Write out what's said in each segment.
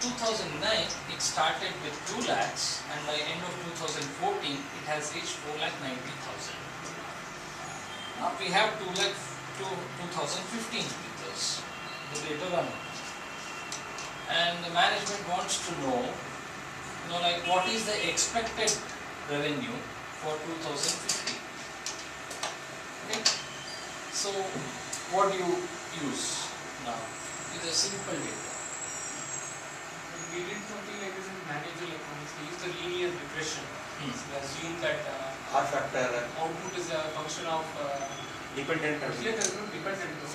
2009 it started with 2 lakhs and by end of 2014 it has reached 4,90,000. Now we have 2 lakh to 2015 with us, the data running. And the management wants to know, like what is the expected revenue for 2015. Okay. So what do you use now? With a simple data. We did something like this in manual economics. We used the linear regression. So we assume that R factor output is a function of dependent. actually there is no dependent though.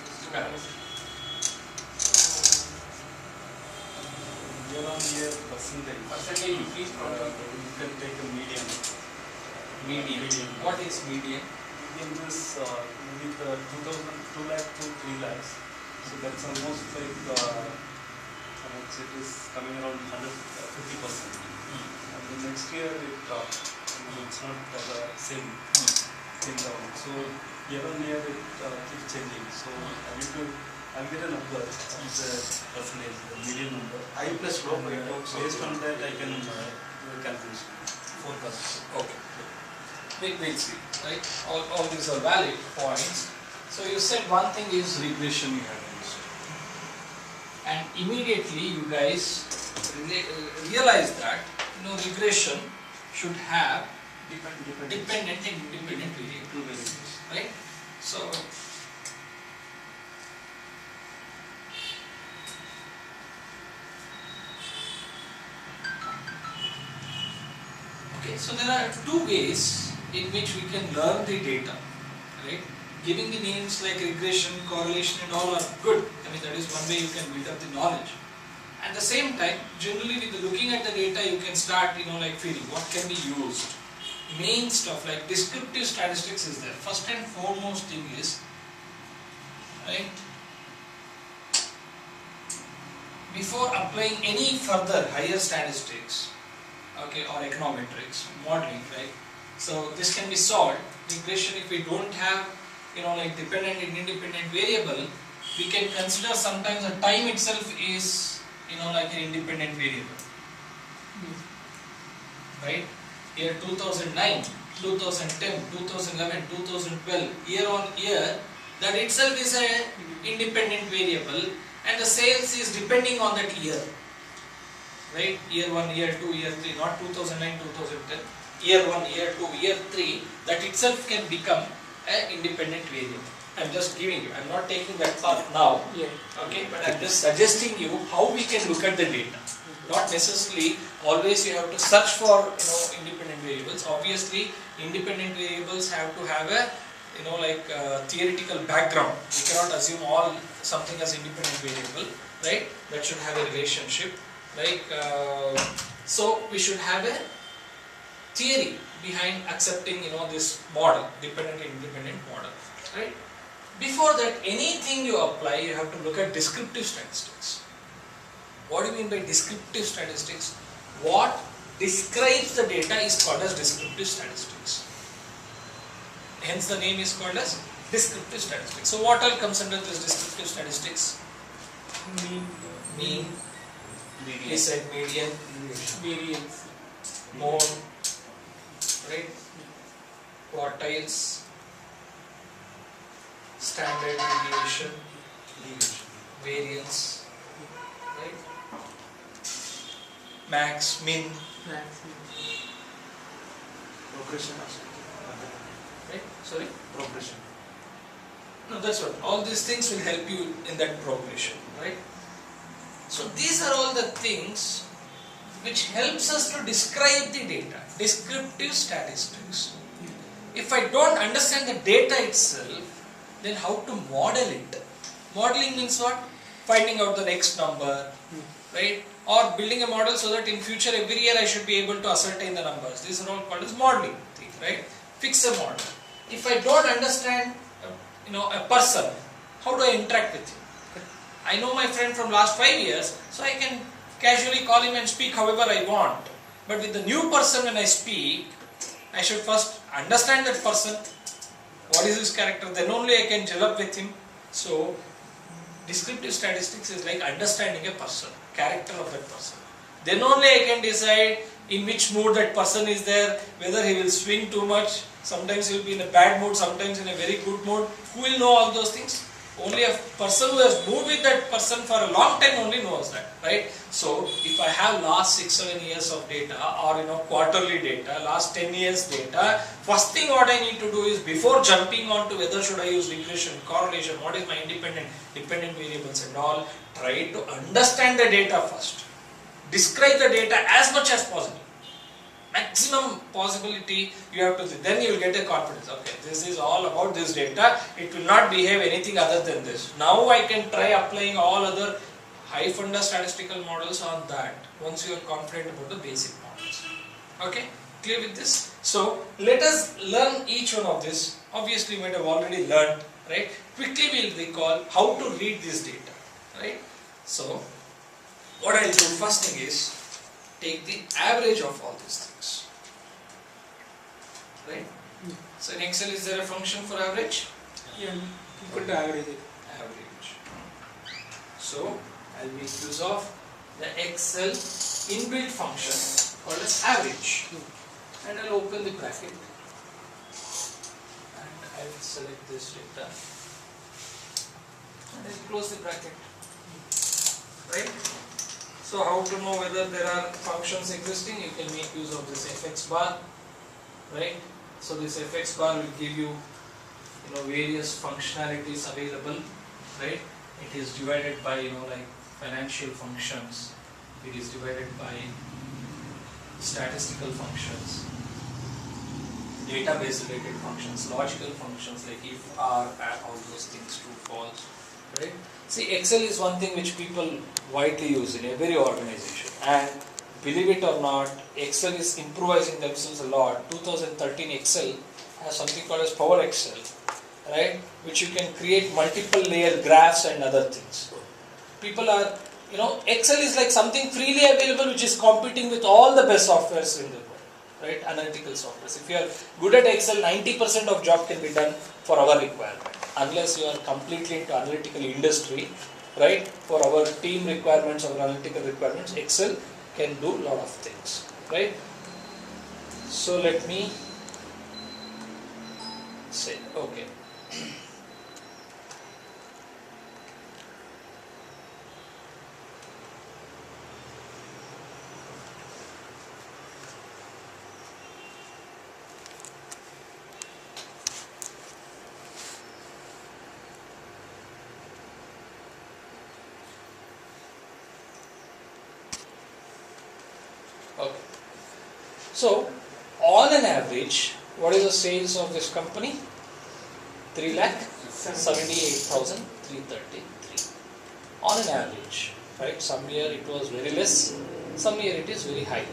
Year on year percentage. Percentage increase probably. You can take a median. Median. What is median? Median is with 2 lakh to 3 lakhs. So that's almost like how much it is coming around 150%. And the next year it's not the same level. So year on year it keeps changing. So I'll get a number of the percentage, the median number. I plus low by Based on that I can do a calculation. 4%. Okay. We'll see, right? All these are valid points. So you said one thing is regression you have used. And immediately you guys realize that regression should have dependent and independent variables, right? So so there are two ways in which we can learn the data, right? Giving the names like regression, correlation and all are good. I mean that is one way you can build up the knowledge. At the same time, generally with looking at the data you can start like feeling what can be used. Main stuff like descriptive statistics is there. First and foremost thing is, right, before applying any further higher statistics, okay, or econometrics, modeling, right? So this can be solved. Regression, if we don't have, like dependent and independent variable, we can consider sometimes the time itself is, like an independent variable, right? Year 2009, 2010, 2011, 2012, year on year, that itself is a independent variable, and the sales is depending on that year. Right? Year 1, year 2, year 3, not 2009, 2010. Year 1, year 2, year 3, that itself can become an independent variable. I'm just giving you, I'm not taking that part now, okay, but I'm just suggesting you how we can look at the data. Not necessarily always you have to search for independent variables. Obviously, independent variables have to have a theoretical background. We cannot assume something as independent variable, right? That should have a relationship. So we should have a theory behind accepting this model, dependent and independent model, right? Before that, anything you apply, you have to look at descriptive statistics. What do you mean by descriptive statistics? What describes the data is called as descriptive statistics. Hence the name is called as descriptive statistics. So what all comes under this descriptive statistics? Mean. He said median, variance, mode, right? Quartiles, standard deviation, variance, right? Max, min, progression right? Sorry? progression. No, that's what. All these things will help you in that progression, right? So these are all the things which helps us to describe the data, descriptive statistics. If I don't understand the data itself, then how to model it? Modeling means what? Finding out the next number, right? Or building a model so that in future every year I should be able to ascertain the numbers. These are all called as modeling things, right? Fix a model. If I don't understand, a person, how do I interact with him? I know my friend from last 5 years, so I can casually call him and speak however I want. But with the new person when I speak, I should first understand that person, what is his character, then only I can gel up with him. So, descriptive statistics is like understanding a person. character of that person. Then only I can decide in which mood that person is there, whether he will swing too much, sometimes he will be in a bad mood, sometimes in a very good mood. Who will know all those things? Only a person who has moved with that person for a long time only knows that, right? So if I have last 6-7 years of data, or quarterly data, last 10 years data, first thing what I need to do is, before jumping on to whether should I use regression, correlation, what is my dependent variables and all, try to understand the data first. Describe the data as much as possible. Maximum possibility you have to, then you will get a confidence. Okay, this is all about this data, it will not behave anything other than this. Now I can try applying all other high funda statistical models on that, once you are confident about the basic models. Okay, clear with this? So let us learn each one of this. Obviously you might have already learned, right? Quickly we will recall how to read this data, right? So what I will do, first thing is, take the average of all these things, right? So in Excel, is there a function for average? Yeah, equal to average. Average. So I'll make use of the Excel inbuilt function called as average, and I'll open the bracket and I will select this data and I'll close the bracket, right? So how to know whether there are functions existing? You can make use of this fx bar, right? So this fx bar will give you, various functionalities available, right? It is divided by, like financial functions. It is divided by statistical functions, database related functions, logical functions like if, are, all those things, true, false, right? See, Excel is one thing which people widely use in every organization, and believe it or not, Excel is improvising themselves a lot. 2013 Excel has something called as Power Excel, right, which you can create multiple layer graphs and other things. People are, Excel is like something freely available which is competing with all the best softwares in the world, right, analytical softwares. If you are good at Excel, 90% of job can be done for our requirement. Unless you are completely into analytical industry, right, for our team requirements or analytical requirements, Excel can do a lot of things, right? So let me say, okay. Okay. So, on an average, what is the sales of this company? 3,78,333. On an average, right? Some year it was very less, some year it is very high.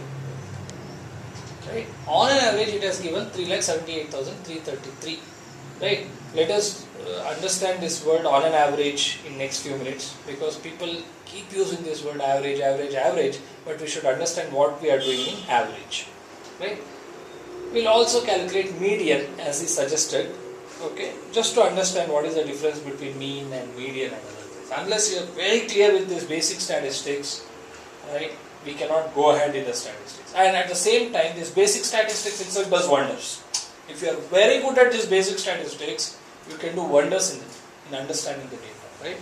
Right? On an average, it has given 3,78,333. Right? Let us understand this word on an average in next few minutes, because people keep using this word average, average, average, but we should understand what we are doing in average. Right? We'll also calculate median as he suggested, okay, just to understand what is the difference between mean and median and other things. Unless you are very clear with this basic statistics, right, we cannot go ahead in the statistics. And at the same time, this basic statistics itself does wonders. If you are very good at this basic statistics, you can do wonders in understanding the data, right?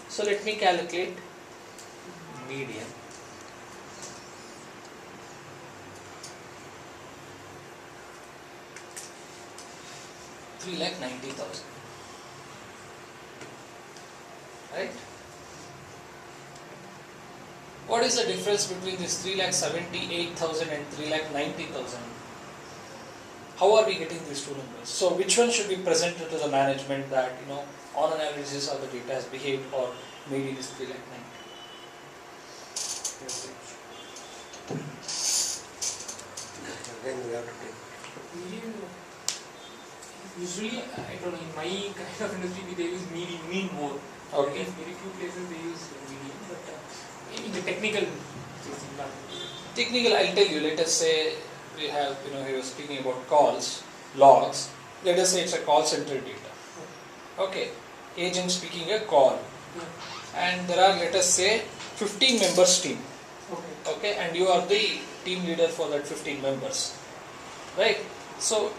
So let me calculate median. $3,90,000, right? What is the difference between this 3,78,000 and 3,90,000? How are we getting these two numbers? So which one should be presented to the management that, on an average this is how the data has behaved, or median is 3,90,000? Then we have to take. Usually, I don't know, in my kind of industry, they use mean more. Okay. In very few places they use median, but in the technical, I'll tell you, let us say we have, he was speaking about calls, logs. Let us say it's a call center data. Okay, agent speaking a call. yeah. And there are, let us say, 15 members team. Okay. Okay, and you are the team leader for that 15 members, right? So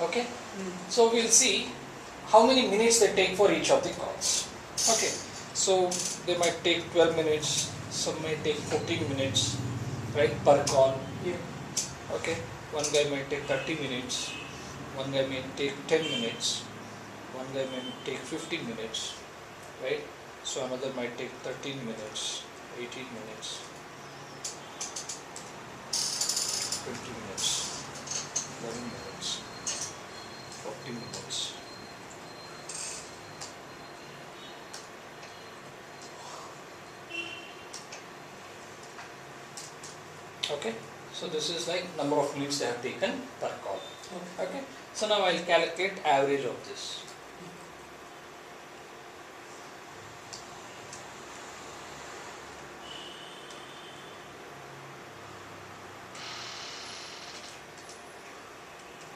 okay, so we'll see how many minutes they take for each of the calls. Okay, so they might take 12 minutes, some may take 14 minutes, right, per call. Yeah. Okay, one guy might take 30 minutes, one guy may take 10 minutes, one guy may take 15 minutes, right? So another might take 13 minutes, 18 minutes, 20 minutes, 11 minutes, 40 minutes. Okay, so this is like number of minutes they have taken per call. Okay, so now I'll calculate average of this.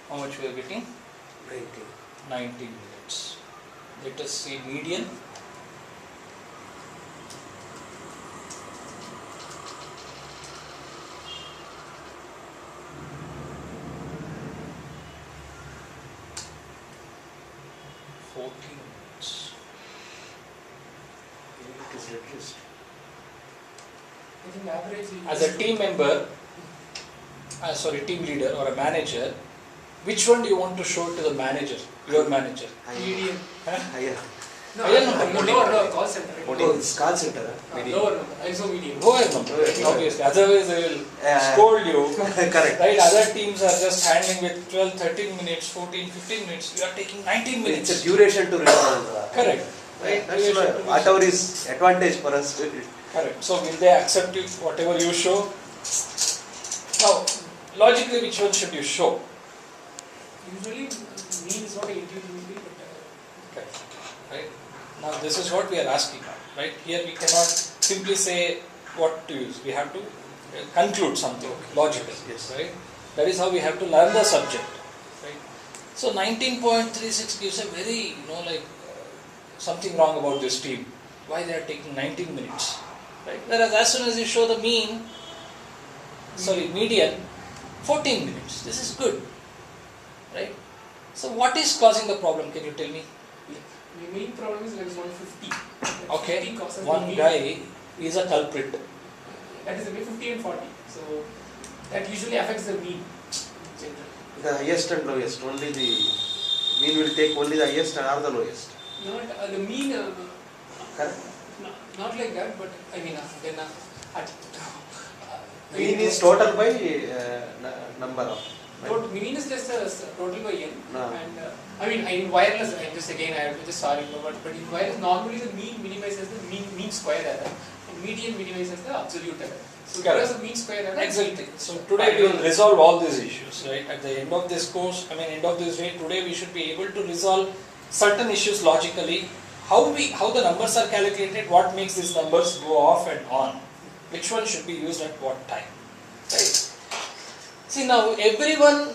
How much we are getting? 19. 90 minutes. Let us see median. Minutes. It is reduced. I think average is As a team member, team leader or a manager, which one do you want to show to the manager, your manager? median. Huh? Higher. No, Higher number. lower call center. Oh, it's call center. Huh? Lower number. I saw median. Lower number, obviously. Otherwise, they will scold you. Correct. Right? Other teams are just handling with 12, 13 minutes, 14, 15 minutes. We are taking 19 minutes. It's a duration to resolve. Correct. Right. That's Duration why to whatever is advantage for us. Correct. So will they accept it, whatever you show? Now, logically, which one should you show? Usually, mean is not intuitively, but Correct. Right. Now, this is what we are asking. Right. Here we cannot simply say what to use. We have to conclude something logical. Yes. Right. That is how we have to learn the subject. Right. So 19.36 gives a very something wrong about this team. Why they are taking 19 minutes? Right. Whereas as soon as you show the median, 14 minutes. This is good. Right? So what is causing the problem? Can you tell me? the main problem is like 150. Okay, 50 causes the one main- guy is a culprit. That is the way 50 and 40. So that usually affects the mean. in general. The highest and lowest. Only the mean will take only the highest and or the lowest. Not the mean. Correct. Not like that, but I mean then at Mean is total by number of. Right? mean is just a total by n. No. And I mean in wireless, I just again I am just sorry, but in wireless normally the mean minimizes the mean square error, and median minimizes the absolute error. So Correct. because of mean square error. Exactly. So today we will resolve all these issues, right? At the end of this course, end of this day, today we should be able to resolve certain issues logically. How the numbers are calculated, what makes these numbers go off and on, which one should be used at what time, right? See, now everyone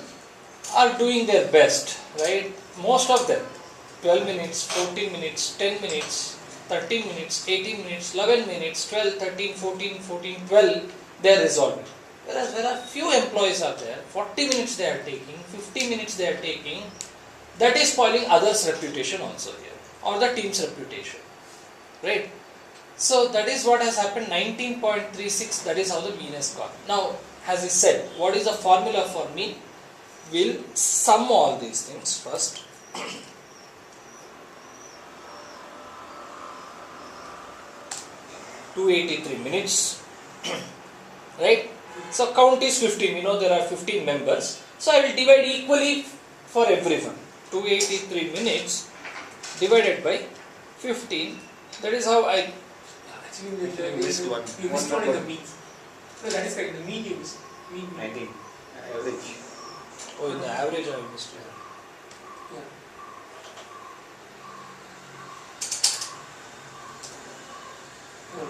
are doing their best, right? Most of them, 12 minutes, 14 minutes, 10 minutes, 13 minutes, 18 minutes, 11 minutes, 12, 13, 14, 12, they are resolving. Whereas there are few employees are there, 40 minutes they are taking, 50 minutes they are taking, that is spoiling others' reputation also here, or the team's reputation, right? So that is what has happened, 19.36, that is how the mean has gone. Now, as I said, what is the formula for mean? We'll sum all these things first. (283 minutes), right? So count is 15, there are 15 members. So I will divide equally for everyone. 283 minutes divided by 15, that is how I... Actually, You missed one. You missed One one in the number. mean. No, that is correct. The mean you missed. Mean. 19. Average. Oh, in the average I missed it. Yeah. No,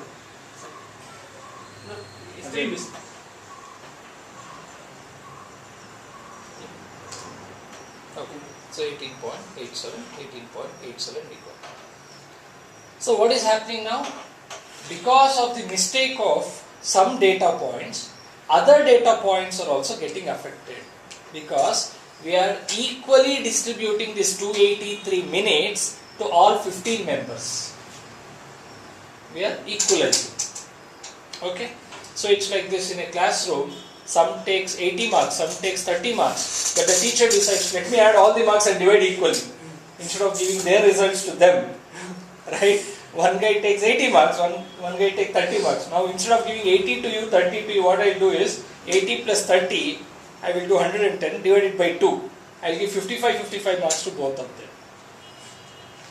it's 3 miss. Okay, so 18.87, 18.87 equal. So what is happening now? Because of the mistake of some data points, other data points are also getting affected, because we are equally distributing this 283 minutes to all 15 members. We are equally. Okay, so it's like this in a classroom. Some takes 80 marks, some takes 30 marks, but the teacher decides, let me add all the marks and divide equally, instead of giving their results to them, right? One guy takes 80 marks, one guy takes 30 marks. Now instead of giving 80 to you, 30 to you, what I will do is 80 plus 30, I will do 110 divided by 2. I will give 55 marks to both of them.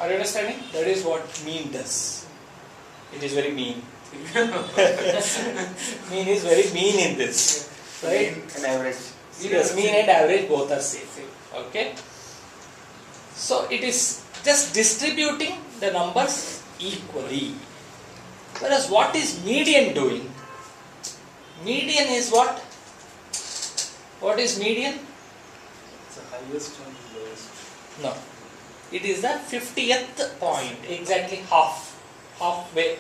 Are you understanding? That is what mean does. It is very mean. Mean is very mean in this. Right? Mean and average. Yes, mean and average both are same. Okay? So it is just distributing the numbers equally. Whereas what is median doing? Median is what? What is median? It's the highest and lowest. No. It is the 50th point. Exactly half. Halfway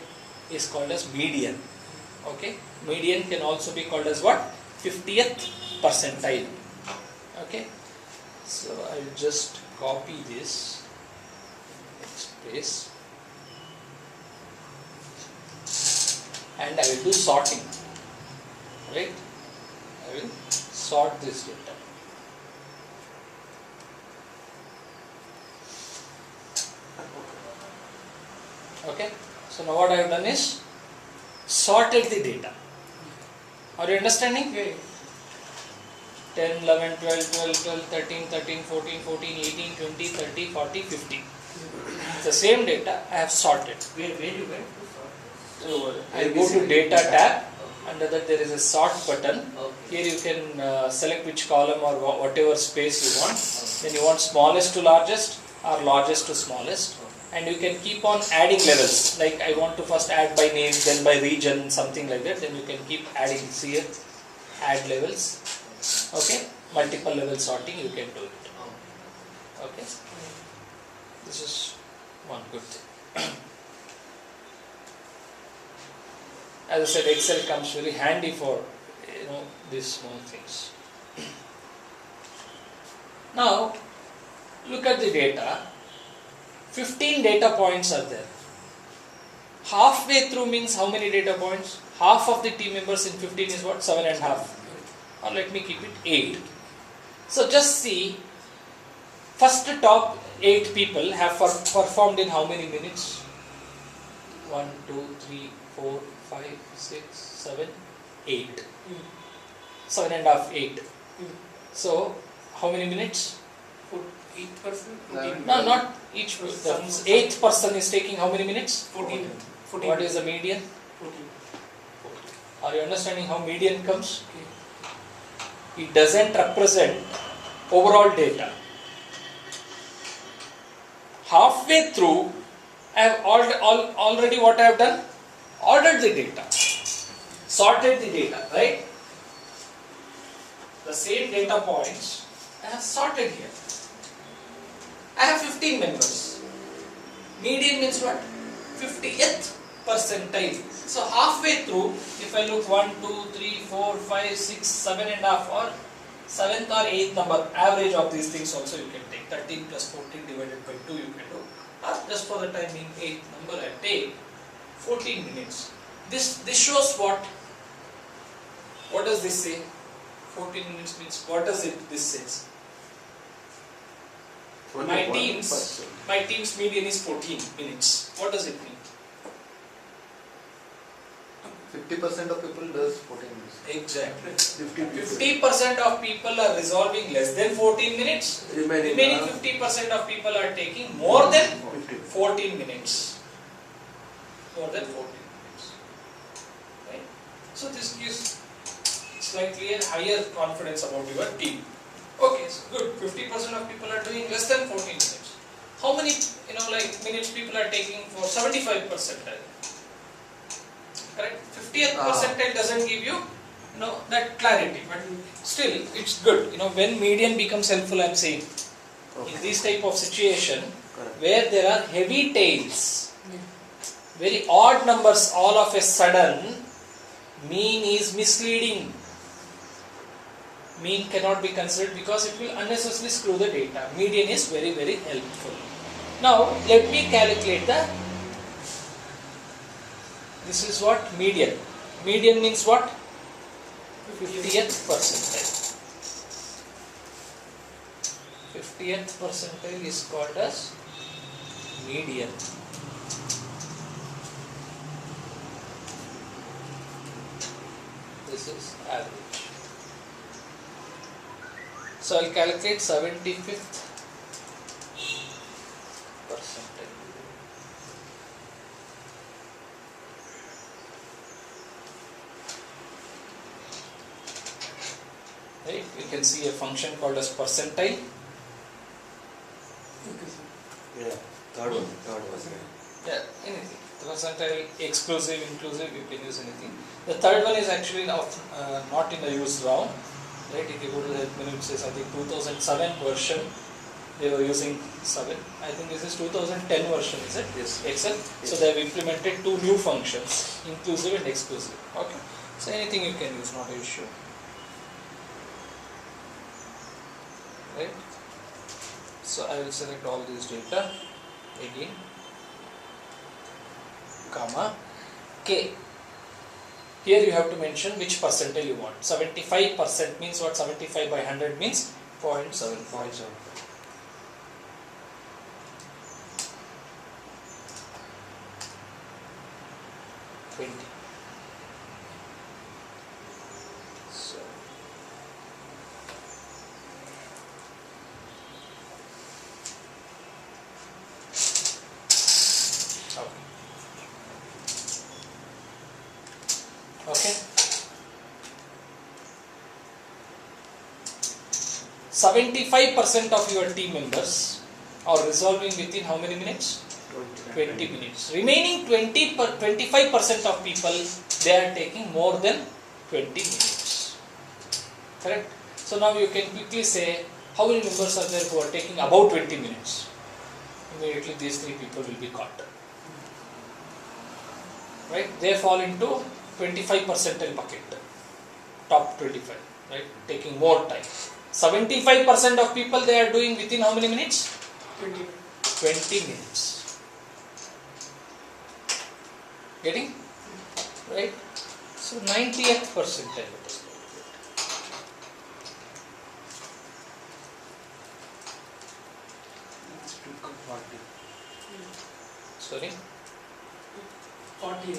is called as median. Okay? Median can also be called as what? 50th percentile. Okay? So I will just copy this. Space. And I will do sorting. Right? I will sort this data. Okay, so now what I have done is sorted the data. Are you understanding? Okay. 10, 11, 12, 12, 12, 13, 13, 14, 14, 18, 20, 30, 40, 50. It's the same data I have sorted. Where you went? So I go to data tab. Under that there is a sort button. Here you can select which column or whatever space you want. Then you want smallest to largest or largest to smallest. And you can keep on adding levels. Like I want to first add by name, then by region, something like that. Then you can keep adding here, add levels. Okay, multiple level sorting you can do it. Okay, this is one good thing. As I said, Excel comes very handy for these small things. Now look at the data. 15 data points are there. Halfway through means how many data points? Half of the team members in 15 is what? 7.5. Or let me keep it 8. So just see, first top 8 people have performed in how many minutes? 1, 2, 3, 4, 5, 6, 7, 8. 7.5, 8. So how many minutes? 8%? No, not each person. 8th person is taking how many minutes? 14. What is the median? 14. Are you understanding how median comes? It doesn't represent overall data. Halfway through, I have already what I have done? Ordered the data. Sorted the data, right? The same data points I have sorted here. I have 15 members. Median means what? 50th percentile. So halfway through, if I look 1, 2, 3, 4, 5, 6, 7.5 or 7th or 8th number, average of these things also you can take. 13 plus 14 divided by 2 you can do. Or just for the time being 8th number I take 14 minutes. This shows what? What does this say? 14 minutes means what does this says? My team's median is 14 minutes. What does it mean? 50% of people does 14 minutes. Exactly. 50%. 50% of people are resolving less than 14 minutes. Remaining are 50% of people are taking more than 50. 14 minutes. More than 14 minutes. Right? So this gives slightly a higher confidence about your team. Okay, so good. 50% of people are doing less than 14 minutes. How many minutes people are taking for 75%? correct? 50th percentile doesn't give you, that clarity, but still it's good. When median becomes helpful, I'm saying, in this type of situation, Correct. where there are heavy tails, very odd numbers all of a sudden, mean is misleading. Mean cannot be considered because it will unnecessarily screw the data. Median is very, very helpful. Now, let me calculate this is what? Median. Median means what? 50th percentile. 50th percentile is called as median. This is average. So I'll calculate 75th percentile. Right? We can see a function called as percentile. Yeah, third one. Yeah, anything. The percentile, exclusive, inclusive, you can use anything. The third one is actually not in the use now. Right? If you go to the help menu, it says I think 2007 version. They were using 7. I think this is 2010 version, is it? Yes. Excel. Yes. So they have implemented 2 new functions, inclusive and exclusive. Okay. So anything you can use, not an issue. Right? So I will select all these data again, comma, K. Here you have to mention which percentile you want. 75% means what? 75 by 100 means 0.75. 20. So okay. 75% of your team members are resolving within how many minutes? 20 minutes. Remaining 25% of people, they are taking more than 20 minutes. Correct? So now you can quickly say how many members are there who are taking about 20 minutes. Immediately these 3 people will be caught. Right? They fall into 25 percentile bucket. Top 25. Right? Taking more time. 75% of people, they are doing within how many minutes? 20 minutes. Getting? Right? So 90th percentile. Sorry? 40.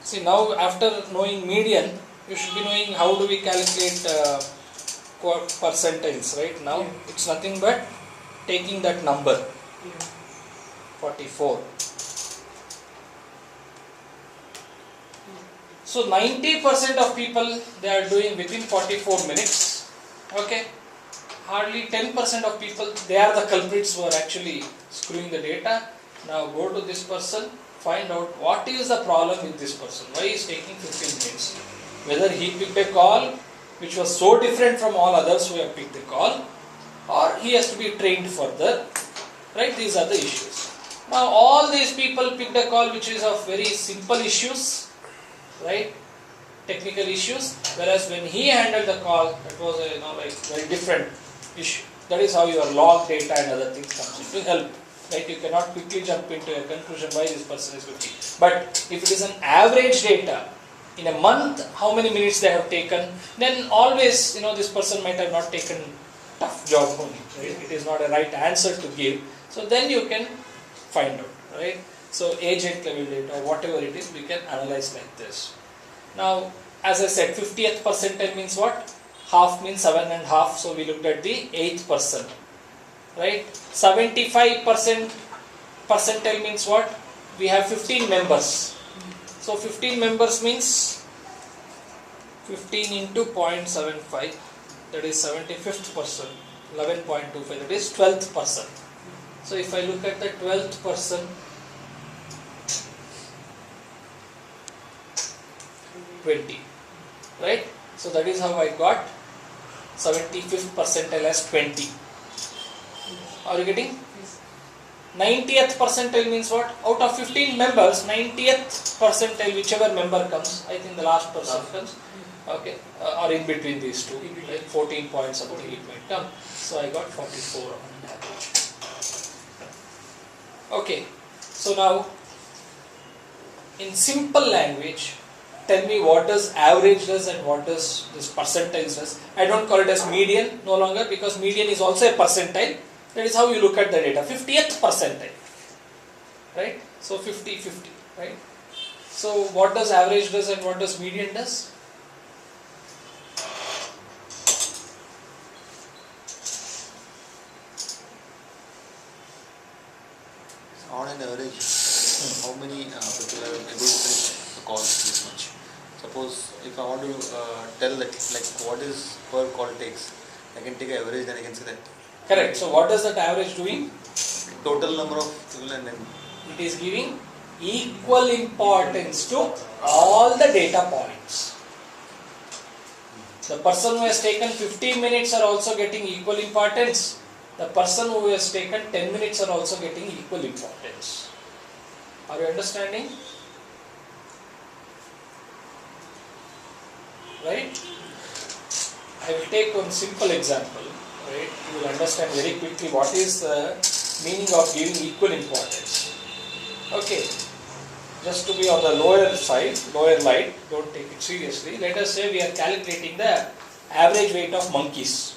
See, now after knowing median, you should be knowing how do we calculate percentiles, right? Now it's nothing but taking that number, 44. So 90% of people, they are doing within 44 minutes. Okay. Hardly 10% of people, they are the culprits who are actually screwing the data. Now go to this person, find out what is the problem with this person. Why is taking 15 minutes? Whether he picked a call which was so different from all others who have picked the call, or he has to be trained further. Right? These are the issues. Now all these people picked a call which is of very simple issues, right? Technical issues, whereas when he handled the call, it was a like very different issue. That is how your log data and other things comes into help. Right? You cannot quickly jump into a conclusion why this person is 50. But if it is an average data, in a month, how many minutes they have taken, then always, this person might have not taken tough job only. Right? It is not a right answer to give. So then you can find out, right? So agent level data, whatever it is, we can analyze like this. Now, as I said, 50th percentile means what? Half means 7.5. So we looked at the 8th percent, right? 75% percentile means what? We have 15 members. So 15 members means 15 into 0.75. That is 75th percent. 11.25, that is 12th person. So if I look at the 12th person, 20, right? So that is how I got 75th percentile as 20. Are you getting? 90th percentile means what? Out of 15 members, 90th percentile, whichever member comes, I think the last person comes, okay, or in between these two, like 14 points something it might come. So I got 44 on average. Okay, so now in simple language, tell me what does average does and what does this percentiles does. I don't call it as median no longer, because median is also a percentile. That is how you look at the data. 50th percentile, right? So 50, right? So what does average does and what does median does? On an average, how many people are able to finish the call this much? Suppose if I want to tell that like what is per call takes, I can take an average, then I can say that Correct. So what does that average doing? total number of people and then It is giving equal importance to all the data points. The person who has taken 15 minutes are also getting equal importance. The person who has taken 10 minutes are also getting equal importance. Are you understanding? Right? I will take one simple example. Right? You will understand very quickly what is the meaning of giving equal importance. Okay, just to be on the lower side, lower light, don't take it seriously. Let us say we are calculating the average weight of monkeys.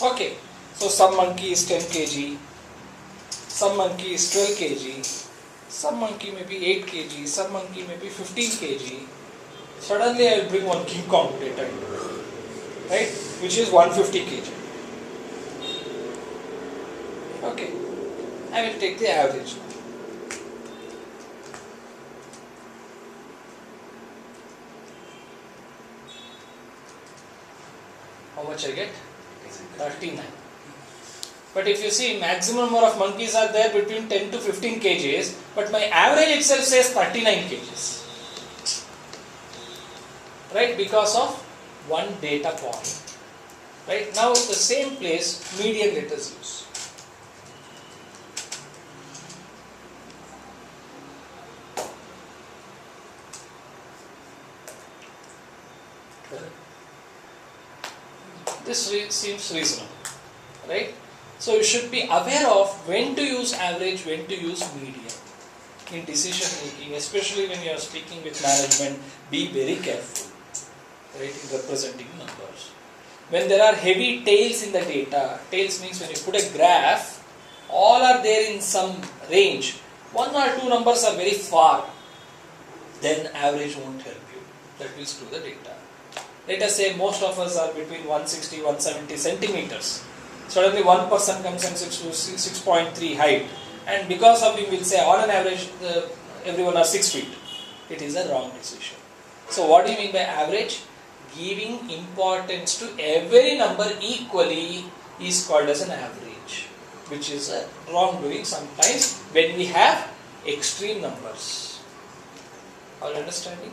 Okay, so some monkey is 10 kg, some monkey is 12 kg, some monkey may be 8 kg, some monkey may be 15 kg. Suddenly I will bring one King Kong data into it, right, which is 150 kg. Okay, I will take the average. How much I get? 39. But if you see, maximum number of monkeys are there between 10 to 15 kgs, but my average itself says 39 kgs. Right, because of one data point. Right, now the same place, median let us use. This seems reasonable, right? So you should be aware of when to use average, when to use median in decision making, especially when you are speaking with management. Be very careful, right, in representing numbers. When there are heavy tails in the data, tails means when you put a graph, all are there in some range. One or two numbers are very far, then average won't help you. That will screw the data. Let us say most of us are between 160, 170 centimeters. Suddenly one person comes and 6.3 height, and because of him we'll say on an average everyone are 6 feet. It is a wrong decision. So what do you mean by average? Giving importance to every number equally is called as an average, which is a wrongdoing sometimes when we have extreme numbers. Are you understanding?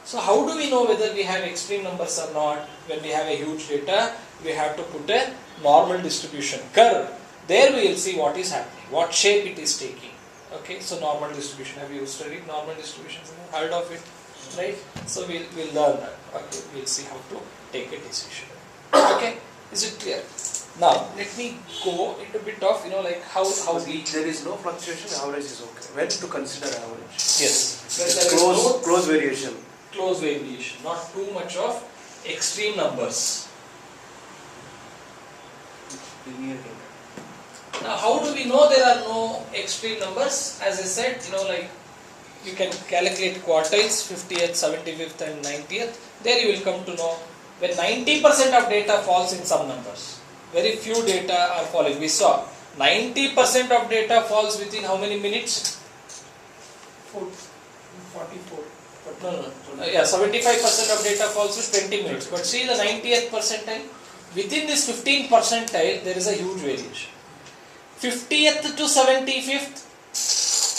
So how do we know whether we have extreme numbers or not? When we have a huge data, we have to put a normal distribution curve. There we will see what is happening, what shape it is taking. Okay, so normal distribution. Have you studied normal distributions? Heard of it? Right? So we'll learn that. Okay, we'll see how to take a decision. Okay, is it clear? Now let me go into a bit of like how we. There is no fluctuation. Average is okay. When to consider average? Yes. When there is no Close variation. close variation, not too much of extreme numbers. Now how do we know there are no extreme numbers? As I said, like you can calculate quartiles, 50th, 75th and 90th. There you will come to know when 90% of data falls in some numbers. Very few data are falling. We saw 90% of data falls within how many minutes? 44. No. Yeah, 75% of data falls with 20 minutes. But see the 90th percentile, within this 15 percentile there is a huge variation. 50th to 75th,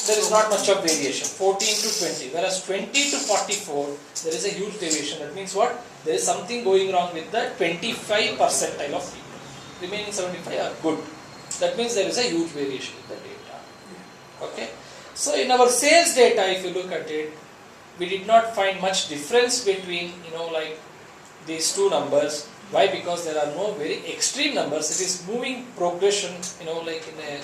there is not much of variation, 14 to 20, whereas 20 to 44, there is a huge deviation. That means what? There is something going wrong with the 25 percentile of people. Remaining 75 are good. That means there is a huge variation in the data. Okay. So in our sales data, if you look at it, we did not find much difference between, like these two numbers. Why? Because there are no very extreme numbers. It is moving progression, like in a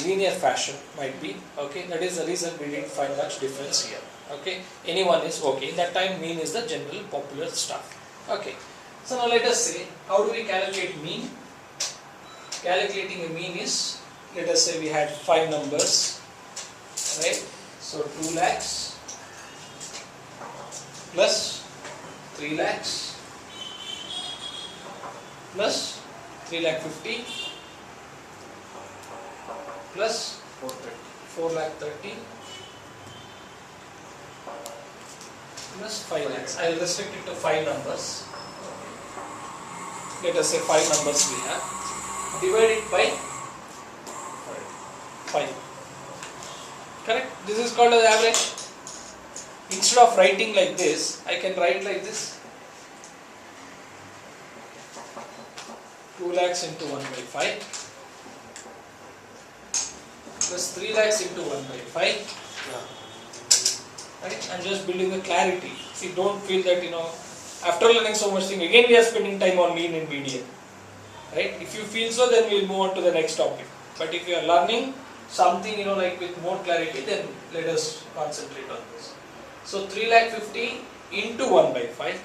linear fashion might be. Okay, that is the reason we didn't find much difference here. Okay, anyone is okay. In that time, mean is the general popular stuff. Okay, so now let us say, how do we calculate mean? Calculating a mean is, let us say we had 5 numbers, right? So 2 lakhs plus 3 lakhs plus 3 lakh 50 plus 4 lakh 30 plus 5 lakhs. I will restrict it to 5 numbers. Let us say 5 numbers we have. Divide it by 5. Correct? This is called as average. Instead of writing like this, I can write like this. 2 lakhs into 1 by 5 plus 3 lakhs into 1 by 5. Right? I'm just building the clarity. See, don't feel that, after learning so much thing, again we are spending time on mean and median. Right? If you feel so, then we will move on to the next topic. But if you are learning something, like with more clarity, then let us concentrate on this. So 3 lakh 50 into 1 by 5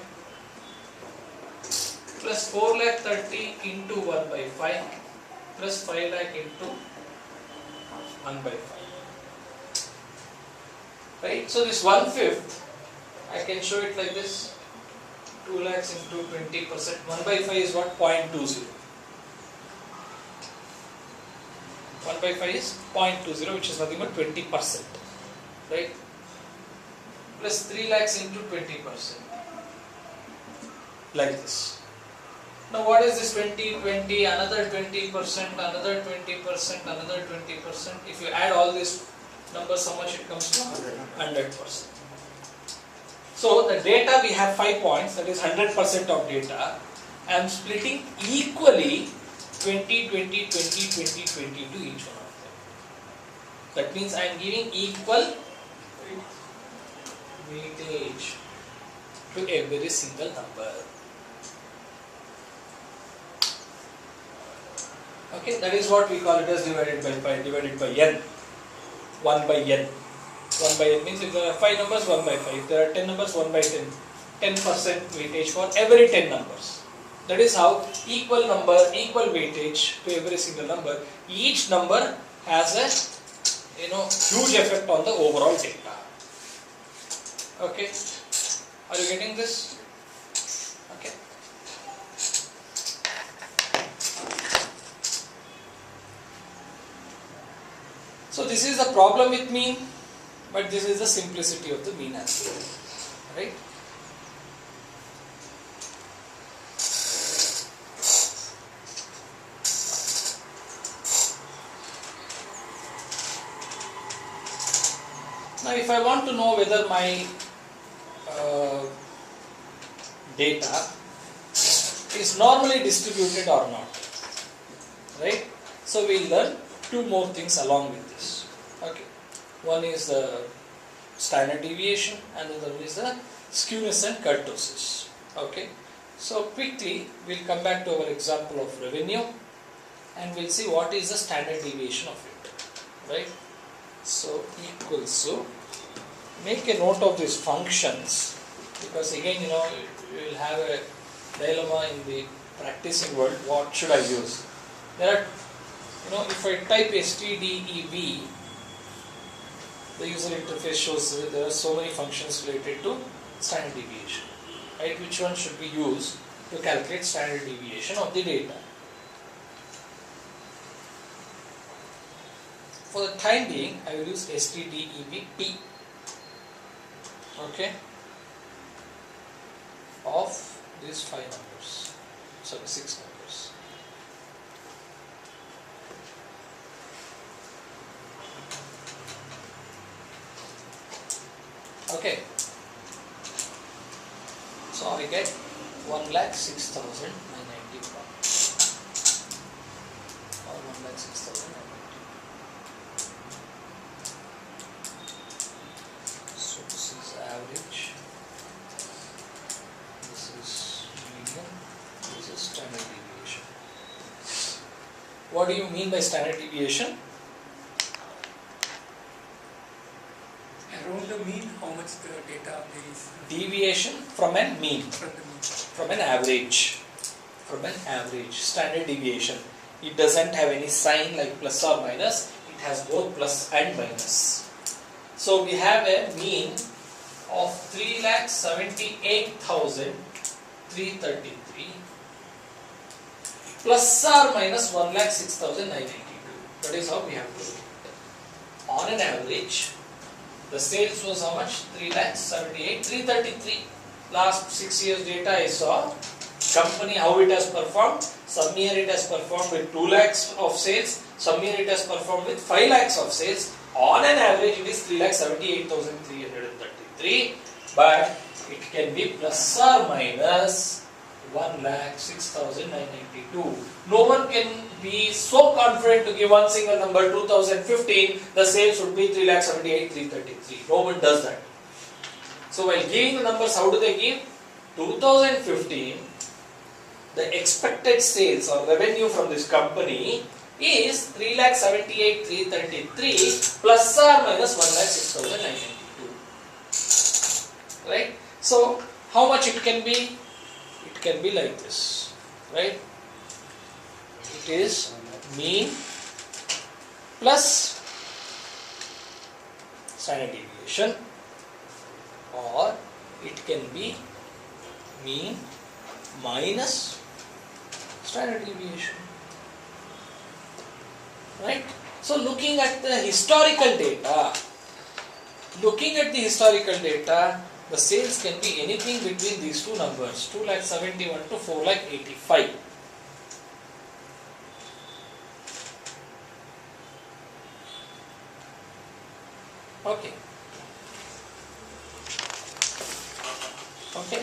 plus 4 lakh 30 into 1 by 5 plus 5 lakh into 1 by 5. Right? So this 1/5, I can show it like this. 2 lakhs into 20%. 1 by 5 is what? 0.20. 1 by 5 is 0.20, which is nothing but 20%. Right? Plus 3 lakhs into 20%. Like this. Now what is this 20, 20, another 20%, another 20%, another 20%. If you add all these numbers, how much it comes to? 100%. So the data, we have 5 points, that is 100% of data. I am splitting equally 20, 20, 20, 20, 20 to each one of them. That means I am giving equal weightage to every single number. Okay, that is what we call it as divided by pi, divided by n. 1 by n. 1 by n means if there are 5 numbers, 1 by 5. If there are 10 numbers, 1 by 10. 10% weightage for every 10 numbers. That is how equal number, equal weightage to every single number. Each number has a huge effect on the overall data. Okay, are you getting this? Okay. So this is the problem with mean, but this is the simplicity of the mean as well, right? Now if I want to know whether my data is normally distributed or not, right? So we'll learn 2 more things along with this. Okay, one is the standard deviation and the other is the skewness and kurtosis. Okay, so quickly we'll come back to our example of revenue and we'll see what is the standard deviation of it, right? So equals to, make a note of these functions, because again you will have a dilemma in the practicing world. What should I use? There are, if I type stdev, the user interface shows that there are so many functions related to standard deviation, right? Which one should be used to calculate standard deviation of the data? For the time being, I will use stdevp, okay, of these 5 numbers, sorry 6 numbers. Okay. So I get 1,06,991 or 1,06,990. So this is average, this is median, this is standard deviation. What do you mean by standard deviation? Around the mean, how much the data there is Deviation from a mean, from the mean. from an average, standard deviation. It doesn't have any sign like plus or minus, it has both plus and minus. So we have a mean of 3,78,333 plus or minus 1,06,992. That is how we have to do it. On an average, the sales was how much? 3,78,333. Last 6 years data I saw. Company how it has performed. Some year it has performed with 2 lakhs of sales. Some year it has performed with 5 lakhs of sales. On an average it is 3,78,333. But it can be plus or minus 1,06,992. No one can be so confident to give one single number. 2015, the sales would be 3,78,333. No one does that. So while giving the numbers, how do they give? 2015, the expected sales or revenue from this company is 3,78,333 plus or minus 1,06,992. Right? So how much it can be? It can be like this, right? It is mean plus standard deviation, or it can be mean minus standard deviation, right? So looking at the historical data, the sales can be anything between these two numbers, 2,71,000 to 4,85,000. Okay. Okay.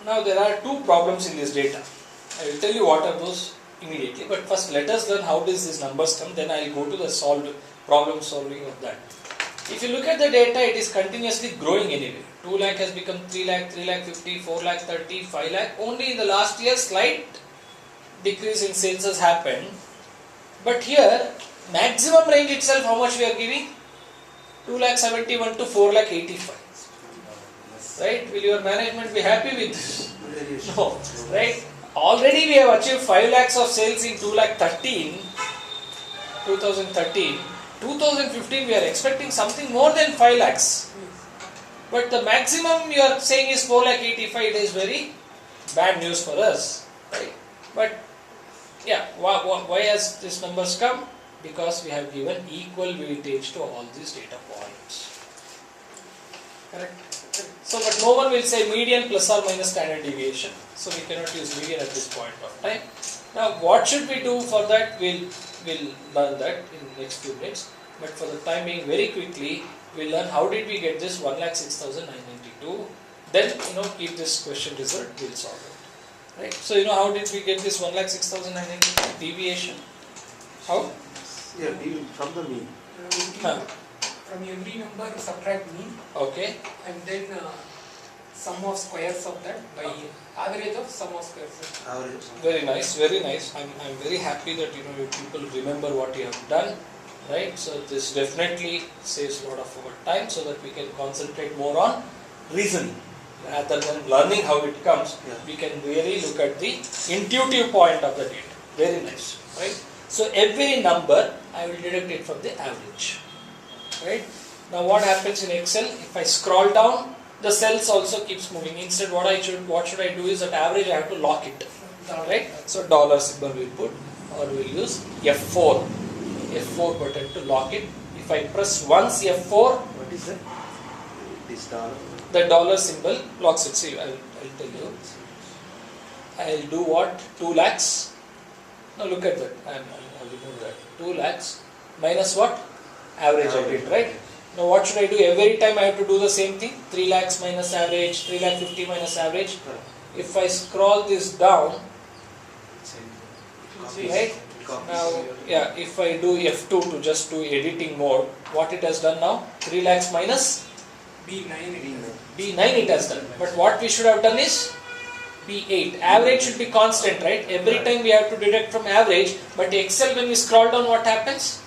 Now there are two problems in this data. I will tell you what are those immediately, but first let us learn how does these numbers come, then I will go to the problem solving of that. If you look at the data, it is continuously growing anyway. 2 lakh has become 3 lakh, 3 lakh 50, 4 lakh 30, 5 lakh. Only in the last year slight decrease in sales has happened. But here, maximum range itself, how much we are giving? 2,71,000 to 4,85,000. Right? Will your management be happy with this? No. Right? Already we have achieved 5 lakhs of sales in 2013. 2015 we are expecting something more than 5 lakhs. But the maximum you are saying is 4,85,000. It is very bad news for us. Right? But yeah, why has these numbers come? Because we have given equal weightage to all these data points. Correct? So, but no one will say median plus or minus standard deviation. So, we cannot use median at this point of time. Now, what should we do for that? We'll learn that in the next few minutes. But for the time being, very quickly, we'll learn how did we get this 1,06,992. Then, keep this question result, we'll solve it. Right? So, how did we get this 1,06,992 deviation? How? Yeah, from the mean. From every number subtract mean, Okay. and then sum of squares of that by average of sum of squares. Average. Very nice, very nice. I'm very happy that you people remember what you have done, right? So this definitely saves a lot of our time, so that we can concentrate more on reasoning rather than learning how it comes. Yeah. We can really look at the intuitive point of the data. Very nice, right? So every number I will deduct it from the average, right? Now what happens in Excel? If I scroll down, the cells also keeps moving. Instead, what should I do is at average I have to lock it, right? So dollar symbol we'll put, or we'll use F4 button to lock it. If I press once F4, What is that? This dollar. the dollar symbol locks it. See, I'll tell you. I'll do what? 2 lakhs. Now look at that. I'll remove that. 2 lakhs minus what? average I did, right? Now what should I do? Every time I have to do the same thing. 3 lakhs minus average, 3 lakh 50 minus average. If I scroll this down, right? Now, yeah, if I do F2 to just do editing mode, what it has done now? 3 lakhs minus B9 it has done. But what we should have done is B8. Average should be constant, right? Every time we have to deduct from average, but Excel when we scroll down, what happens?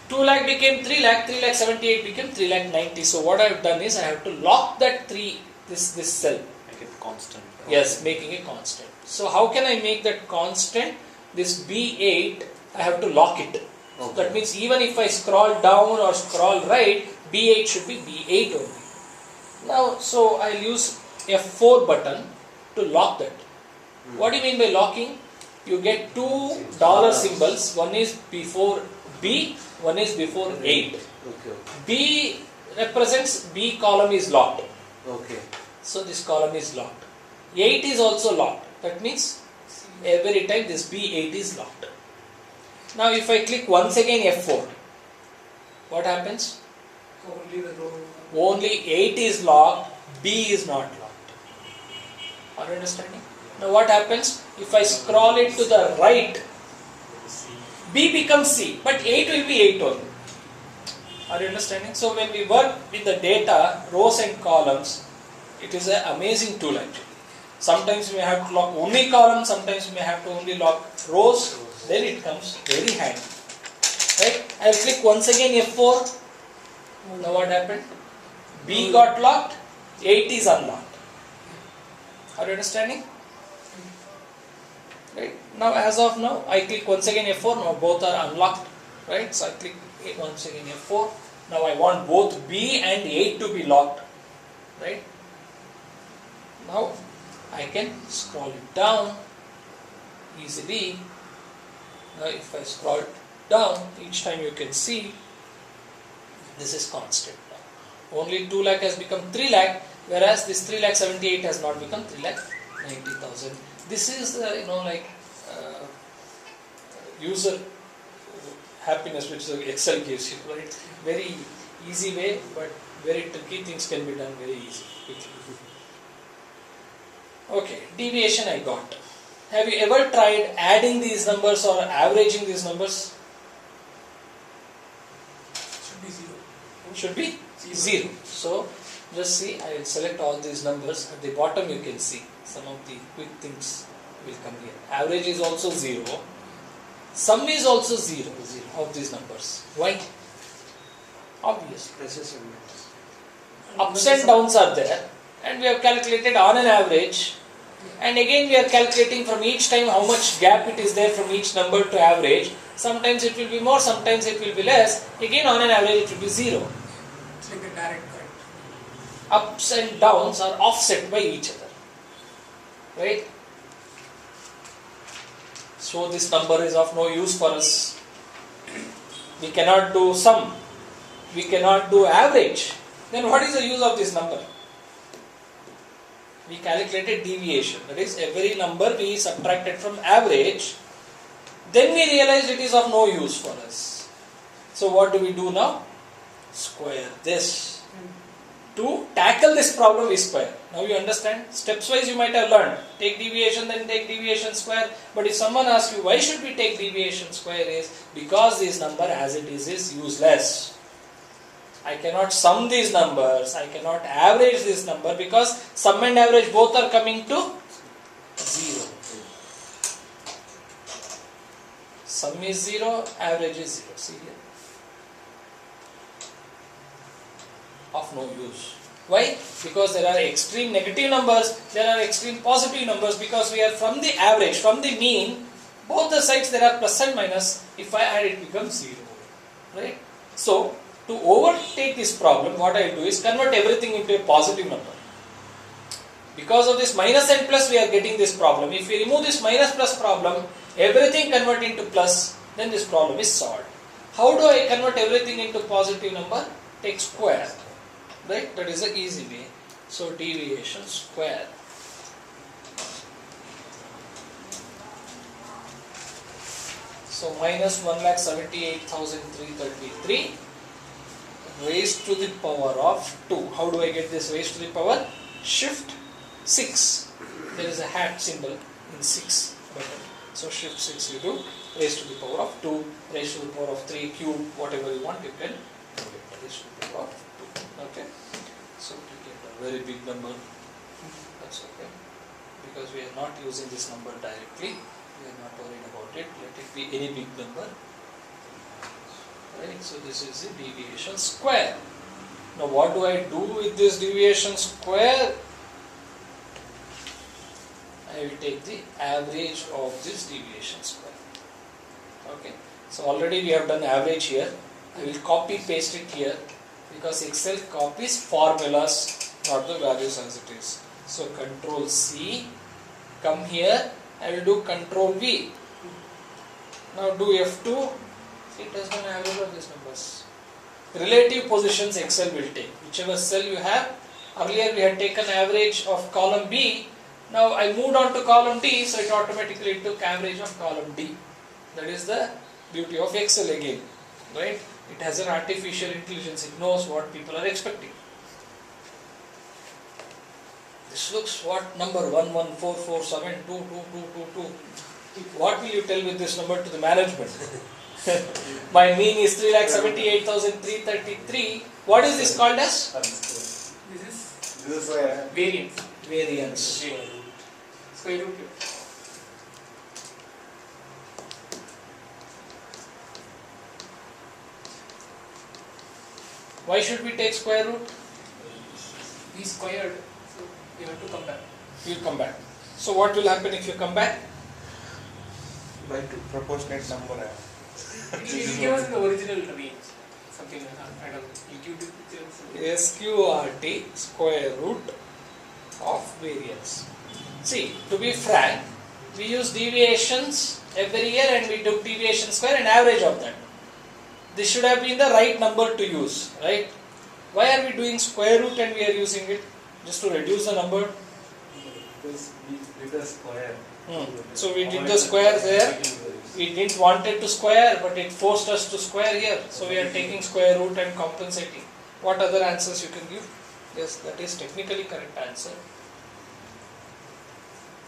2 lakh became 3 lakh, 3 lakh 78 became 3 lakh 90. So what I have done is I have to lock that this cell. Make it constant. Yes, making it constant. So how can I make that constant? This B8, I have to lock it. Okay. That means even if I scroll down or scroll right, B8 should be B8 only. Now, so I'll use F4 button to lock that. What do you mean by locking? You get two dollar symbols. One is before B, one is before 8. Okay. B represents B column is locked. Okay. So this column is locked. 8 is also locked. That means every time this B8 is locked. Now if I click once again F4, what happens? Only 8 is locked, B is not locked. Are you understanding? Now what happens? If I scroll it to the right, B becomes C, but 8 will be 8 only. Are you understanding? So when we work with the data, rows and columns, it is an amazing tool actually. Sometimes we may have to lock only columns, sometimes we may have to only lock rows, then it comes very handy. Right? I will click once again F4. Now what happened? B got locked, 8 is unlocked. Are you understanding? Right? Now as of now, I click once again F4, now both are unlocked. Right? So I click once again F4. Now I want both B and 8 to be locked. Right? Now I can scroll it down easily. Now if I scroll down, each time you can see this is constant now. Only 2 lakh has become 3 lakh, whereas this 3 lakh 78 has not become 3 lakh 90,000. This is user happiness which the Excel gives you, right? Very easy way, but very tricky things can be done very easy, quickly. Okay, deviation I got. Have you ever tried adding these numbers or averaging these numbers? Should be 0. So just see, I will select all these numbers. At the bottom you can see some of the quick things will come here. Average is also 0. Sum is also 0 of these numbers. Why? Obvious. Ups and downs are there, and we have calculated on an average, and again we are calculating from each time how much gap it is there from each number to average. Sometimes it will be more, sometimes it will be less. Again on an average it will be 0. It's like a direct cut. Ups and downs are offset by each other. Right? So this number is of no use for us. We cannot do sum. We cannot do average. Then what is the use of this number? We calculated deviation. That is, every number we subtracted from average. Then we realized it is of no use for us. So what do we do now? Square this. To tackle this problem, we square. Now you understand? Steps wise you might have learned. Take deviation, then take deviation square. But if someone asks you why should we take deviation square, is because this number as it is useless. I cannot sum these numbers. I cannot average this number because sum and average both are coming to 0. Sum is 0, average is 0. See here. Of no use. Why? Because there are extreme negative numbers, there are extreme positive numbers, because we are from the average, from the mean, both the sides there are plus and minus. If I add it becomes 0. Right? So, to overtake this problem, what I do is convert everything into a positive number. Because of this minus and plus, we are getting this problem. If we remove this minus plus problem, everything convert into plus, then this problem is solved. How do I convert everything into positive number? Take square. Right? That is the easy way. So deviation square. So minus 1,78,333 raised to the power of 2. How do I get this raised to the power? Shift 6. There is a hat symbol in 6 button. So shift 6 you do, raised to the power of 2, raised to the power of 3, cube, whatever you want, you can do it. Raised to the power of 2. Okay. So we get a very big number. That's okay. Because we are not using this number directly. We are not worried about it. Let it be any big number. Right. So this is the deviation square. Now what do I do with this deviation square? I will take the average of this deviation square. Okay. So already we have done average here. I will copy paste it here because Excel copies formulas, not the values as it is. So Control C, come here, I will do Control V. Now do F2, it has done average of these numbers. Relative positions Excel will take. Whichever cell you have, earlier we had taken average of column B, now I moved on to column D, so it automatically took average of column D. That is the beauty of Excel again, right? It has an artificial intelligence, it knows what people are expecting. This looks what number 1144722222. What will you tell with this number to the management? My mean is 3,78,333. What is this called as? This is This is why variance. Variance. Square root. Why should we take square root? We squared, so you have to come back. You will come back. So what will happen if you come back? by proportionate number. It will give us the original range. Something like that. I don't know. YouTube pictures. SQRT, square root of variance. See, to be frank, we use deviations every year and we took deviation square and average of that. This should have been the right number to use, right? Why are we doing square root and we are using it? Just to reduce the number? Because we did a square. So we did the square there. We didn't want it to square, but it forced us to square here. So we are taking square root and compensating. What other answers you can give? Yes, that is technically correct answer.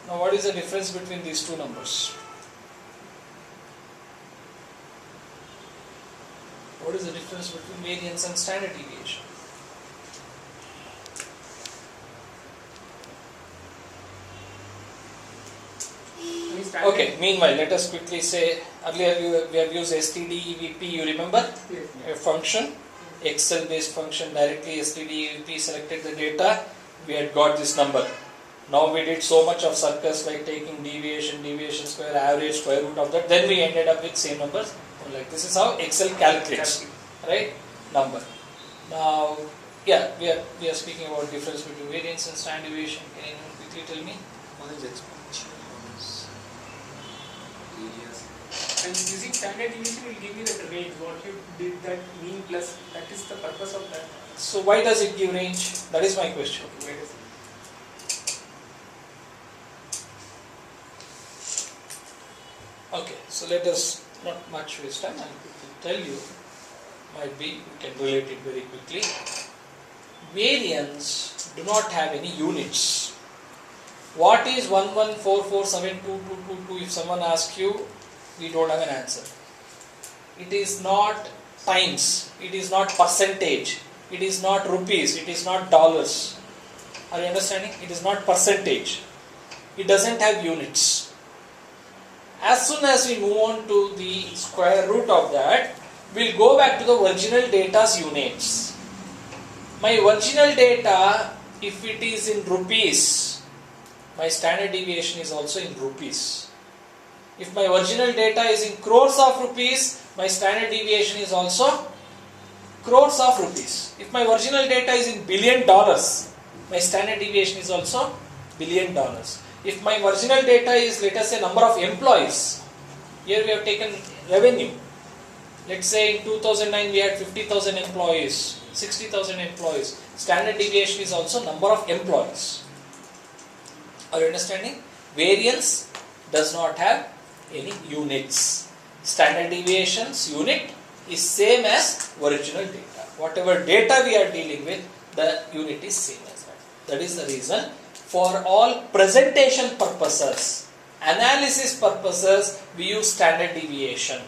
Now what is the difference between these two numbers? What is the difference between variance and standard deviation? Okay, meanwhile, let us quickly say, earlier we have used STD EVP, you remember? Yes. A function, Excel based function, directly STD EVP selected the data, we had got this number. Now we did so much of circus like taking deviation, deviation square, average, square root of that, then we ended up with same numbers. Like this is how Excel calculates, right? Number. Now, yeah, we are speaking about difference between variance and standard deviation. Can anyone quickly tell me? One is exponential, one is variance. And using standard deviation will give me that range. What you did, that mean plus, that is the purpose of that. So why does it give range? That is my question. Okay, where is it? Okay, so let us not much waste time. I'll quickly tell you. Might be you can relate it very quickly. Variance do not have any units. What is 11447222? If someone asks you, we don't have an answer. It is not times. It is not percentage. It is not rupees. It is not dollars. Are you understanding? It is not percentage. It doesn't have units. As soon as we move on to the square root of that, we'll go back to the original data's units. My original data, if it is in rupees, my standard deviation is also in rupees. If my original data is in crores of rupees, my standard deviation is also crores of rupees. If my original data is in $1 billion, my standard deviation is also $1 billion. If my original data is, let us say, number of employees, here we have taken revenue. Let's say in 2009 we had 50,000 employees, 60,000 employees. Standard deviation is also number of employees. Are you understanding? Variance does not have any units. Standard deviation's unit is same as original data. Whatever data we are dealing with, the unit is same as that. That is the reason for all presentation purposes, analysis purposes, we use standard deviation.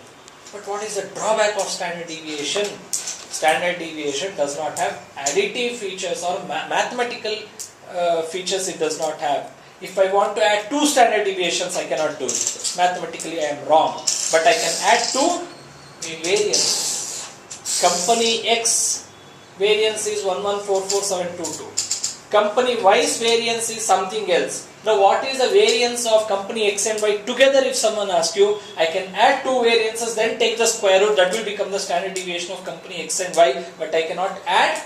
But what is the drawback of standard deviation? Standard deviation does not have additive features or mathematical features it does not have. If I want to add 2 standard deviations, I cannot do it. Mathematically I am wrong. But I can add 2 variances. Company X variance is 1144,722. Company Y's variance is something else. Now what is the variance of company X and Y together? If someone asks you, I can add 2 variances, then take the square root, that will become the standard deviation of company X and Y, but I cannot add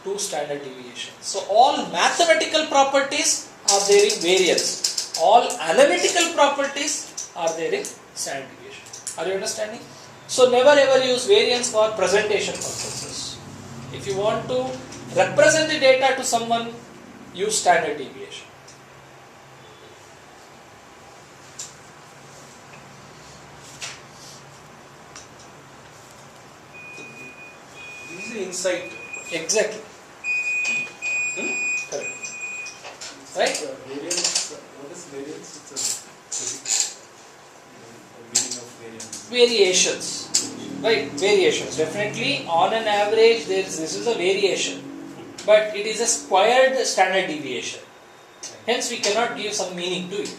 2 standard deviations. So all mathematical properties are there in variance. All analytical properties are there in standard deviation. Are you understanding? So never ever use variance for presentation purposes. If you want to represent the data to someone, use standard deviation. This is the insight. Exactly. Correct. Right? Variance, what is variance? It's a physics meaning of variance. Variations. Right? Variations. Definitely, on an average, this is a variation. But it is a squared standard deviation. Hence, we cannot give some meaning to it.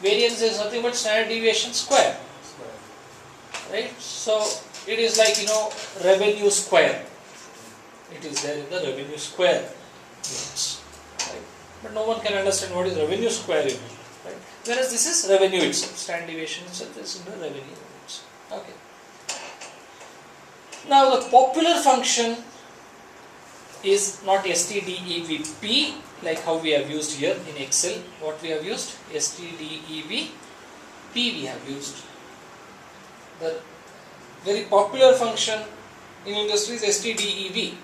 Variance is nothing but standard deviation square. Right? So, it is like, revenue square. It is there in the revenue square units. Right? But no one can understand what is revenue square unit. Right? Whereas this is revenue itself. Standard deviation itself is in the revenue units. Okay. Now the popular function is not STDEVP like how we have used here in Excel. What we have used? STDEVP we have used. The very popular function in industry is STDEV.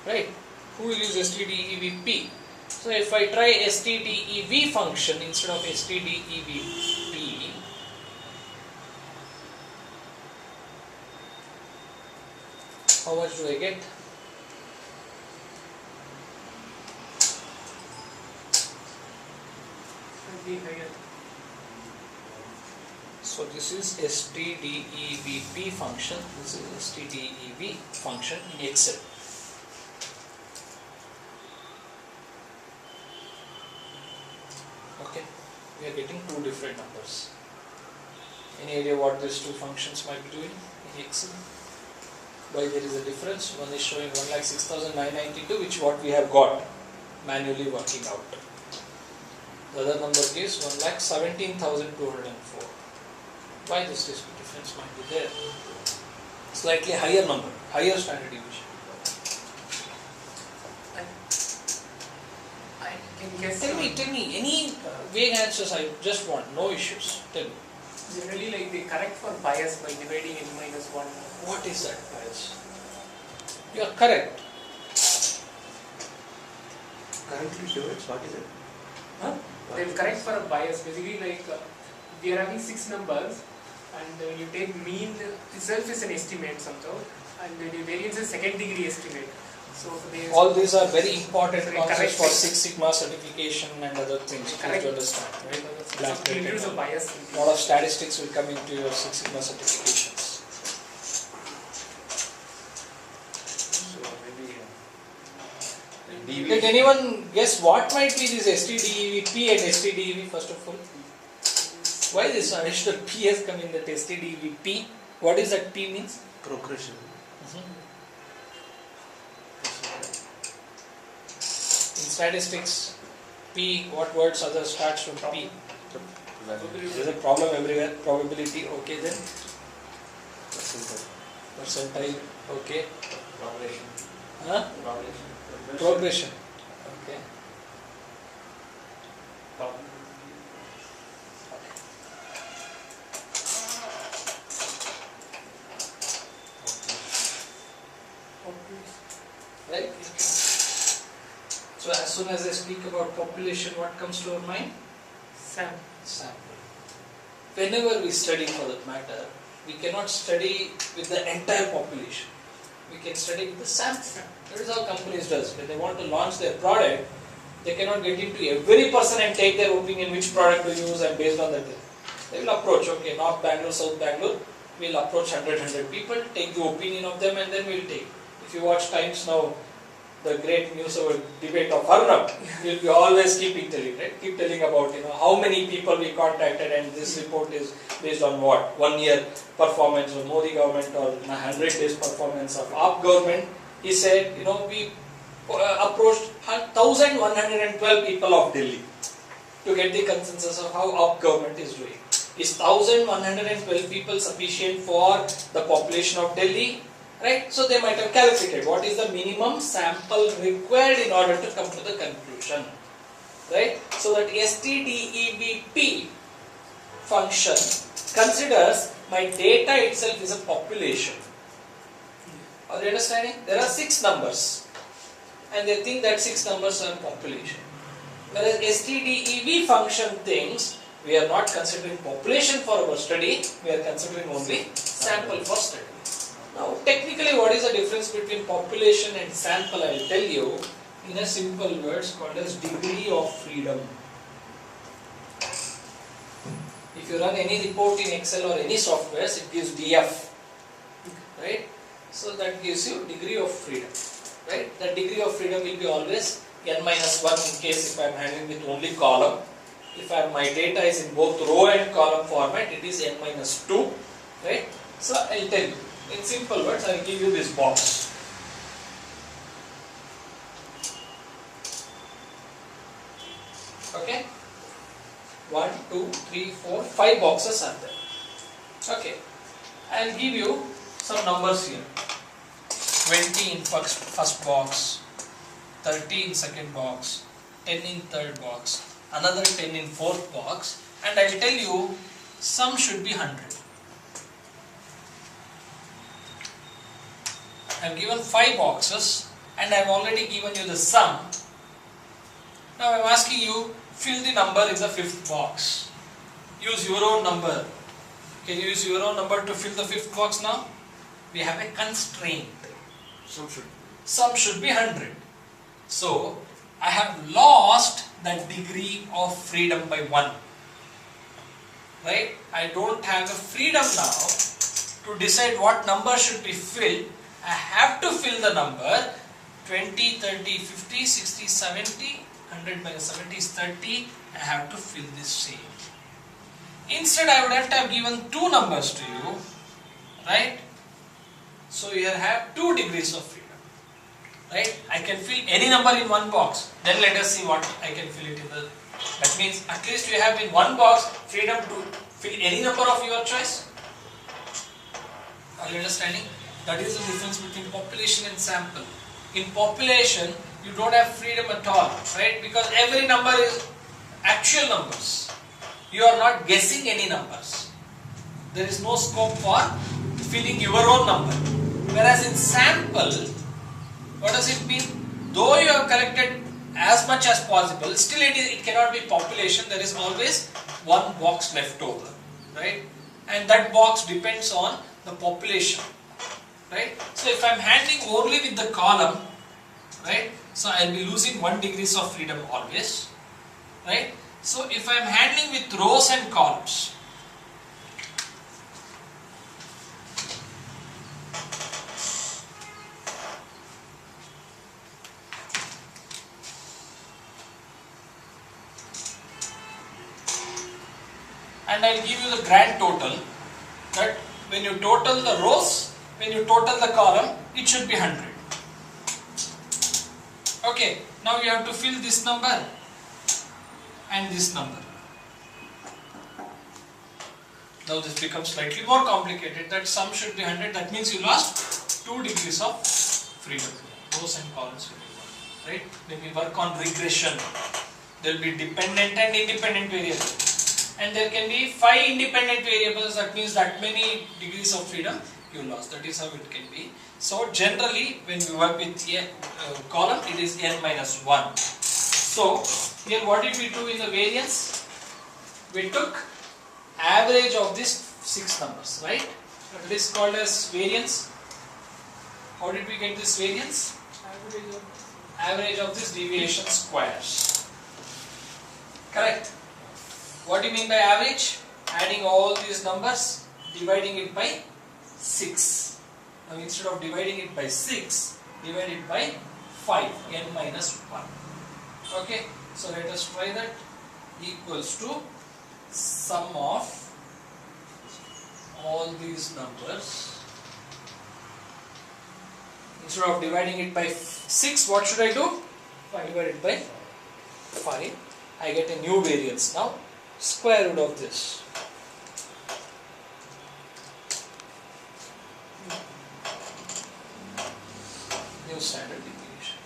Right? Who will use STDEVP? So if I try STDEV function instead of STDEVP, how much do I get? So this is STDEVP function, this is STDEV function in Excel. Okay, we are getting 2 different numbers. Any idea what these 2 functions might be doing in Excel? Why there is a difference? One is showing 1,06,992, which what we have got manually working out. The other number is 1,17,204. Why this difference might be there? Slightly higher number, higher standard deviation. I can guess. Tell me, any vague answers I just want, no issues. Tell me. Generally, like they correct for bias by dividing n minus 1. What is that bias? You are correct. Currently divides, what is it? Huh? They will correct for a bias. Basically, like we are having 6 numbers, and you take mean itself is an estimate somehow, and then your variance is second degree estimate. So they All these are very important So we concepts correct for it. Six Sigma certification and other things. Correct. You understand, right? Black so belt and introduce a all. bias. A lot of statistics will come into your Six Sigma certifications. So maybe Did anyone guess what might be this STDEVP and STDEV first of all? Why this additional P has come in that STDEVP? What is that P means? progression. In statistics, P, what words other starts from P? There is a problem everywhere. Probability, okay then. Percentile, okay. Progression. Huh? Progression. Okay. Right? So as soon as I speak about population, what comes to our mind? Sam. Sample. Whenever we study for that matter, we cannot study with the entire population. We can study with the sample. That is how companies does. When they want to launch their product, they cannot get into every person and take their opinion which product to use, and based on that they will approach, okay, North Bangalore, South Bangalore, we'll approach 100 people, take the opinion of them, and then we'll take. If you watch Times now, the great news or debate of Arnab, we'll be always keep telling, right? Keep telling about, how many people we contacted, and this report is based on what? 1 year performance of Modi government or 100 days performance of AAP government. He said, we approached 1,112 people of Delhi to get the consensus of how AAP government is doing. Is 1,112 people sufficient for the population of Delhi? Right? So they might have calculated what is the minimum sample required in order to come to the conclusion. Right? So that STDEVP function considers my data itself is a population. Are you understanding? There are 6 numbers and they think that 6 numbers are population. Whereas STDEV function thinks we are not considering population for our study, we are considering only sample for study. Now technically what is the difference between population and sample, I will tell you in a simple words called as degree of freedom. If you run any report in Excel or any software, it gives DF, right? So that gives you degree of freedom, right? The degree of freedom will be always n minus 1 in case if I am handling with only column. If my data is in both row and column format, it is n minus 2, right? So I will tell you, in simple words, I will give you this box. Okay? 1, 2, 3, 4, 5 boxes are there. Okay. I will give you some numbers here. 20 in first box, 30 in second box, 10 in third box, another 10 in fourth box, and I will tell you sum should be 100. I have given 5 boxes and I have already given you the sum. Now I am asking you, fill the number in the 5th box. Use your own number. Can you use your own number to fill the 5th box now? We have a constraint. Sum should be 100. So I have lost that degree of freedom by 1. Right? I don't have a freedom now to decide what number should be filled. I have to fill the number 20, 30, 50, 60, 70, 100 minus 70 is 30. I have to fill this same. Instead I would have to have given 2 numbers to you. Right? So here I have 2 degrees of freedom. Right? I can fill any number in one box. Then let us see what I can fill it in the. That means at least you have in one box freedom to fill any number of your choice. Are you understanding? That is the difference between population and sample. In population, you don't have freedom at all, right? Because every number is actual numbers. You are not guessing any numbers. There is no scope for filling your own number. Whereas in sample, what does it mean? Though you have collected as much as possible, still it cannot be population. There is always one box left over, right? And that box depends on the population, right? So if I am handling only with the column, right? So I will be losing 1 degrees of freedom always, right? So if I am handling with rows and columns, and I will give you the grand total, that when you total the rows, when you total the column, it should be 100. Okay, now you have to fill this number and this number. Now this becomes slightly more complicated, that sum should be 100, that means you lost 2 degrees of freedom. Rows and columns will be 1, right? When we work on regression, there will be dependent and independent variables. And there can be 5 independent variables, that means that many degrees of freedom you lost. That is how it can be. So generally when we work with a column, it is n minus 1. So here what did we do in the variance? We took average of these 6 numbers, right? It is called as variance. How did we get this variance? Average of this deviation squares. Correct. What do you mean by average? Adding all these numbers, dividing it by 6. Now instead of dividing it by 6, divide it by 5, n minus 1. Okay, so let us try that. Equals to sum of all these numbers. Instead of dividing it by 6, what should I do? Divide it by 5. I get a new variance now. Square root of this. New standard deviation.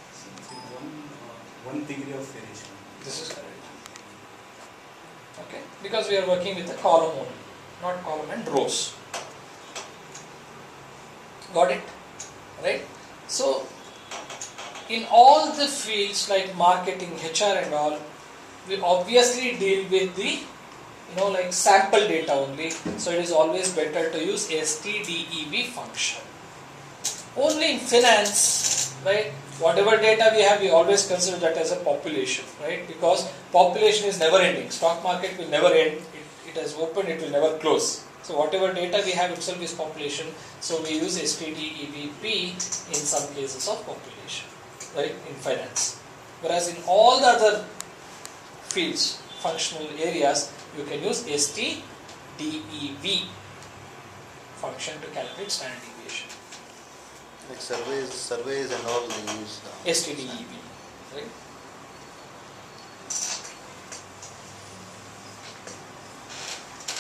One degree of variation. This is correct. Okay, because we are working with a column only, not column and rows. Got it? Right? So, in all the fields like marketing, HR and all, we obviously deal with the, like sample data only. So, it is always better to use STDEV function. Only in finance, right? Whatever data we have, we always consider that as a population, right? Because population is never ending. Stock market will never end. It has opened, it will never close. So whatever data we have itself is population. So we use STDEVP in some cases of population, right? In finance. Whereas in all the other fields, functional areas, you can use STDEV function to calculate standard deviation. Like surveys and all they use. STDEV, right?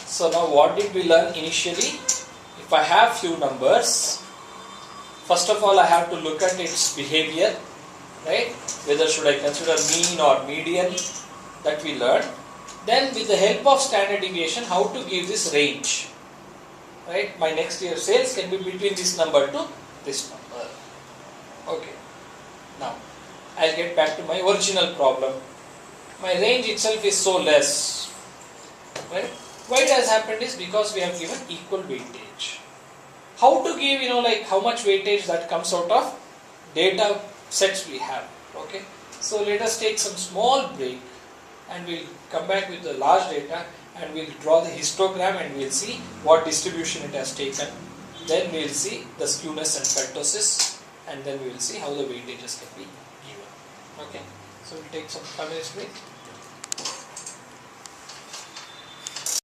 So now what did we learn initially? If I have few numbers, first of all I have to look at its behavior, right? Whether should I consider mean or median, that we learned. Then with the help of standard deviation, how to give this range, right? My next year sales can be between this number to this number. Okay. Now, I'll get back to my original problem. My range itself is so less, right? Why it has happened is because we have given equal weightage. How to give, like how much weightage that comes out of data sets we have, okay? So let us take some small break and we'll come back with the large data and we'll draw the histogram and we'll see what distribution it has taken. Then we'll see the skewness and kurtosis, and then we will see how the weightages can be given. Okay, so we'll take some 5 minutes break.